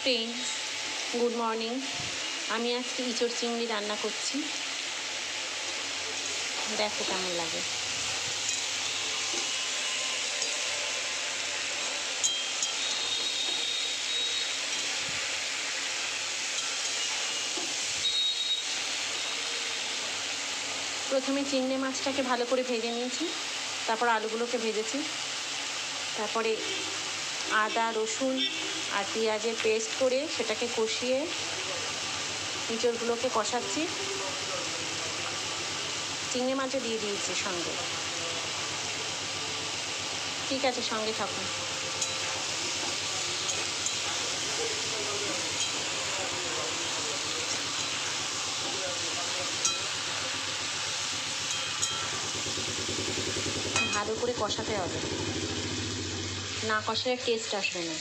Friends, good morning. আমি আজকে ইঁচড় চিংড়ি রান্না করছি, দেখো কেমন লাগে। প্রথমে চিংড়ি মাছটাকে ভালো করে ভেজে নিয়েছি, তারপর আলুগুলোকে ভেজেছি, তারপরে আদা রসুন আর পেঁয়াজের পেস্ট করে সেটাকে কষিয়ে ইঁচড়গুলোকে কষাচ্ছি। চিংড়ি মাছও দিয়ে দিয়েছি সঙ্গে। ঠিক আছে, সঙ্গে থাকুন। ভালো করে কষাতে হবে, না কষালে টেস্ট আসবে না।